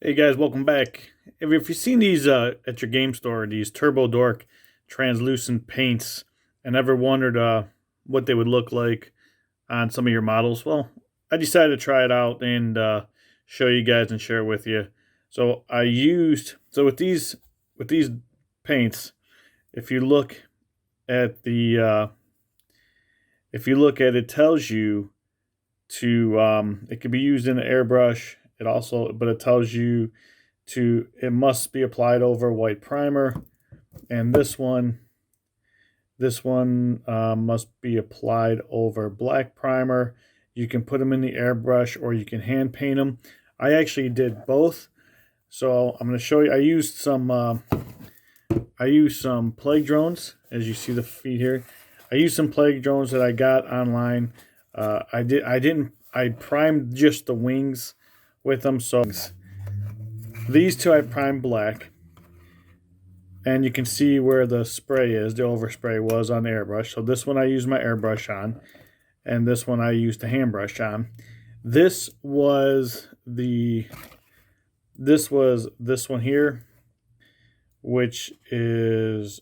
Hey guys, welcome back. If you've seen these at your game store, these Turbo Dork translucent paints, and ever wondered what they would look like on some of your models, well, I decided to try it out and show you guys and share it with you. So with these paints, if you look at the if you look at it, tells you to it can be used in an airbrush. It tells you it must be applied over white primer, and this one must be applied over black primer. You can put them in the airbrush or you can hand paint them. I actually did both, so I'm going to show you. I used some plague drones, as you see the feet here. I used some plague drones that I got online. I primed just the wings with them. So these two I primed black, and you can see where the spray is, the overspray was on the airbrush. So this one I used my airbrush on, and this one I used the hand brush on. This was this one here, which is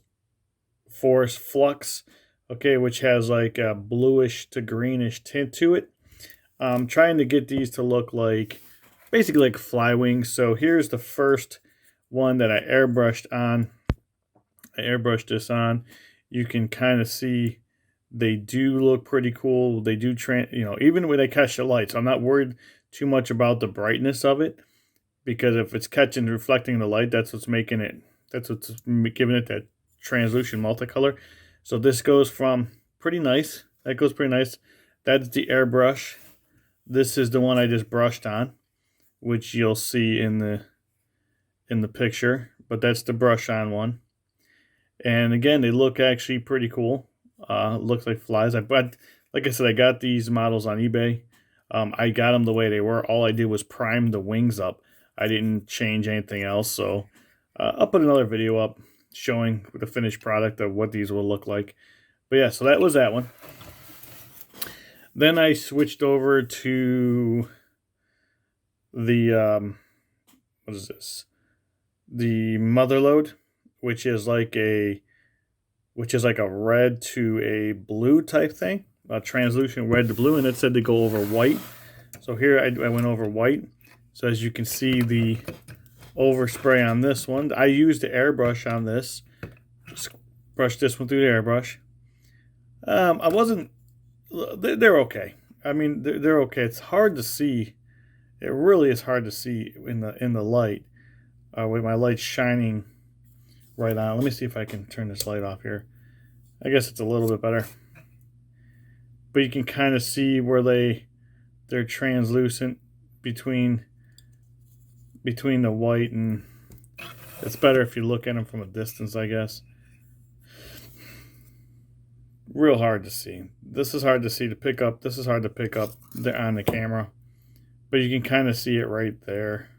Forest Flux, okay, which has like a bluish to greenish tint to it. I'm trying to get these to look like basically like fly wings. So here's the first one that I airbrushed on. I airbrushed this on. You can kind of see they do look pretty cool. They do, even when they catch the lights, I'm not worried too much about the brightness of it, because if it's catching, reflecting the light, that's what's making it, that's what's giving it that translucent multicolor. So this goes from pretty nice. That goes pretty nice. That's the airbrush. This is the one I just brushed on, which you'll see in the picture. But that's the brush on one. And again, they look actually pretty cool. Looks like flies. Like I said, I got these models on eBay. I got them the way they were. All I did was prime the wings up. I didn't change anything else. So I'll put another video up showing the finished product of what these will look like. But yeah, so that was that one. Then I switched over to the what is this? The Motherload, which is like a red to a blue type thing, a translucent red to blue, and it said to go over white. So here I went over white. So as you can see, the overspray on this one, I used the airbrush on this. Just brush this one through the airbrush. I wasn't. They're okay. I mean, they're okay. It's hard to see. It really is hard to see in the light, with my light shining right on. Let me see if I can turn this light off here. I guess it's a little bit better, but you can kind of see where they're translucent between the white, and it's better if you look at them from a distance, I guess. Real hard to see. This is hard to see to pick up. This is hard to pick up on the camera, but you can kind of see it right there.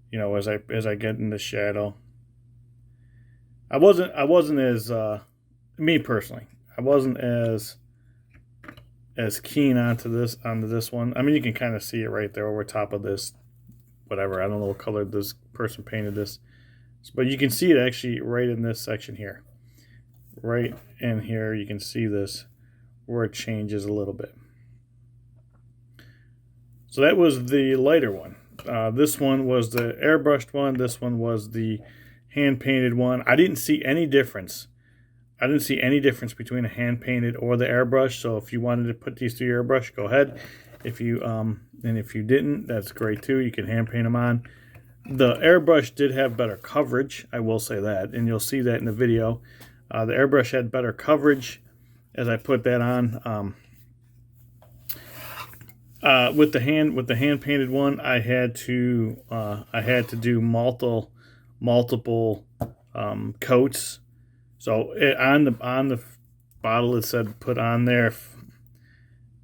You know, as I get in the shadow. I wasn't as me personally. I wasn't as keen onto this one. I mean, you can kind of see it right there over top of this. Whatever, I don't know what color this person painted this, but you can see it actually right in this section here. Right in here, you can see this where it changes a little bit. So that was the lighter one. This one was the airbrushed one. This one was the hand painted one. I didn't see any difference. I didn't see any difference between a hand painted or the airbrush. So if you wanted to put these through your airbrush, go ahead. If you didn't, that's great too. You can hand paint them on. The airbrush did have better coverage, I will say that, and you'll see that in the video. The airbrush had better coverage as I put that on. With the hand painted one, I had to do multiple coats. So on the bottle it said put on there.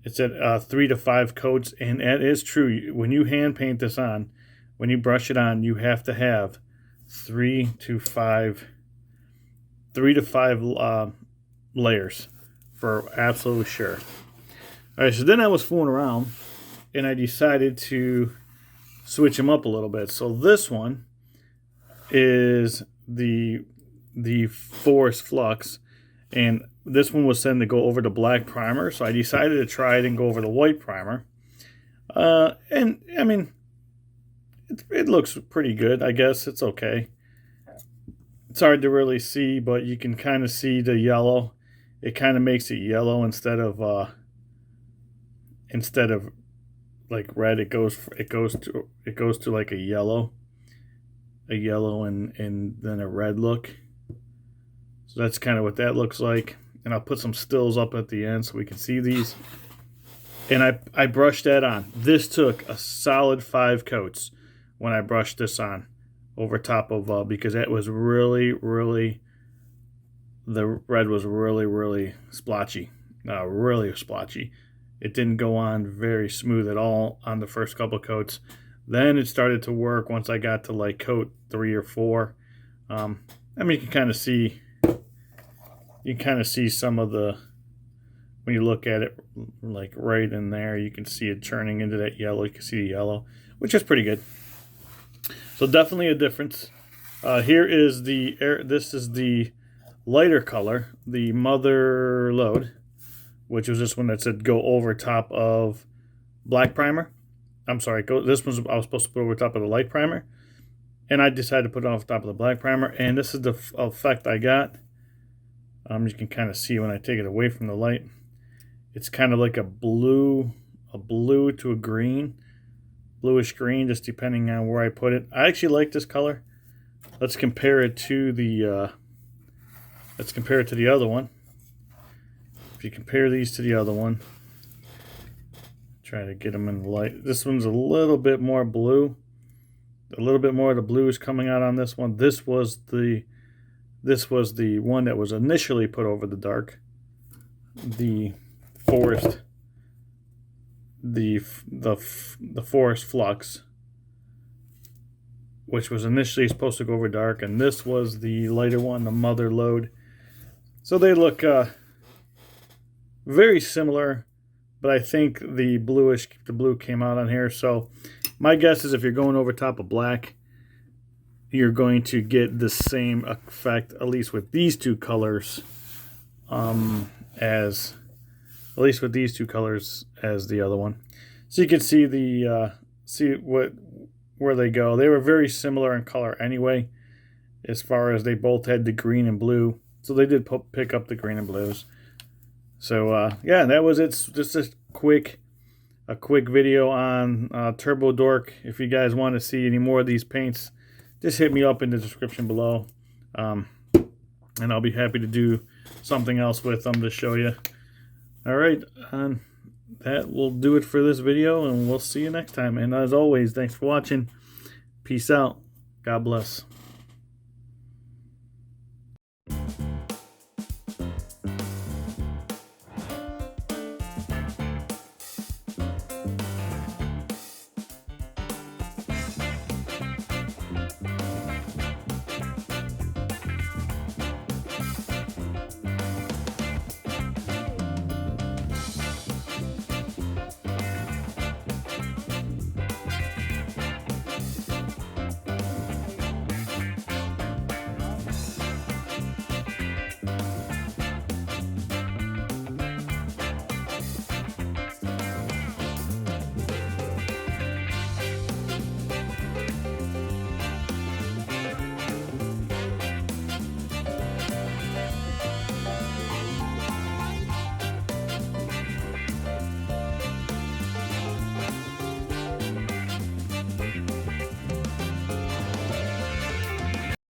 It said 3 to 5 coats, and that is true. When you hand paint this on, when you brush it on, you have to have 3 to 5 layers for absolutely sure. All right, so then I was fooling around, and I decided to switch them up a little bit. So this one is the Forest Flux, and this one was sent to go over the black primer, so I decided to try it and go over the white primer. And I mean, it looks pretty good. I guess it's okay. It's hard to really see, but you can kind of see the yellow. It kind of makes it yellow instead of like red. It goes to like a yellow and then a red look. So that's kind of what that looks like. And I'll put some stills up at the end so we can see these. And I brushed that on. This took a solid 5 coats when I brushed this on over top of, because that was really, the red was really splotchy. Really splotchy. It didn't go on very smooth at all on the first couple coats. Then it started to work once I got to like coat 3 or 4. I mean, you can kind of see some of the, when you look at it, like right in there, you can see it turning into that yellow. You can see the yellow, which is pretty good. So definitely a difference. Here is this is the lighter color, the Mother Load, which was this one that said go over top of black primer. I'm sorry, this was I was supposed to put over top of the light primer, and I decided to put it on top of the black primer. And this is the effect I got. You can kind of see when I take it away from the light. It's kind of like a blue to a green, bluish green, just depending on where I put it. I actually like this color. Let's compare it to the other one. If you compare these to the other one, try to get them in the light. This one's a little bit more blue. A little bit more of the blue is coming out on this one. This was the one that was initially put over the dark. The Forest Flux, which was initially supposed to go over dark, and this was the lighter one, the Mother Load. So they look very similar, but I think the blue came out on here. So my guess is if you're going over top of black, you're going to get the same effect, at least with these two colors, as the other one. So you can see where they go. They were very similar in color anyway, as far as they both had the green and blue. So they did pick up the green and blues. So yeah, that was it. Just a quick video on Turbo Dork. If you guys want to see any more of these paints, just hit me up in the description below, and I'll be happy to do something else with them to show you. All right, that will do it for this video, and we'll see you next time. And as always, thanks for watching. Peace out. God bless.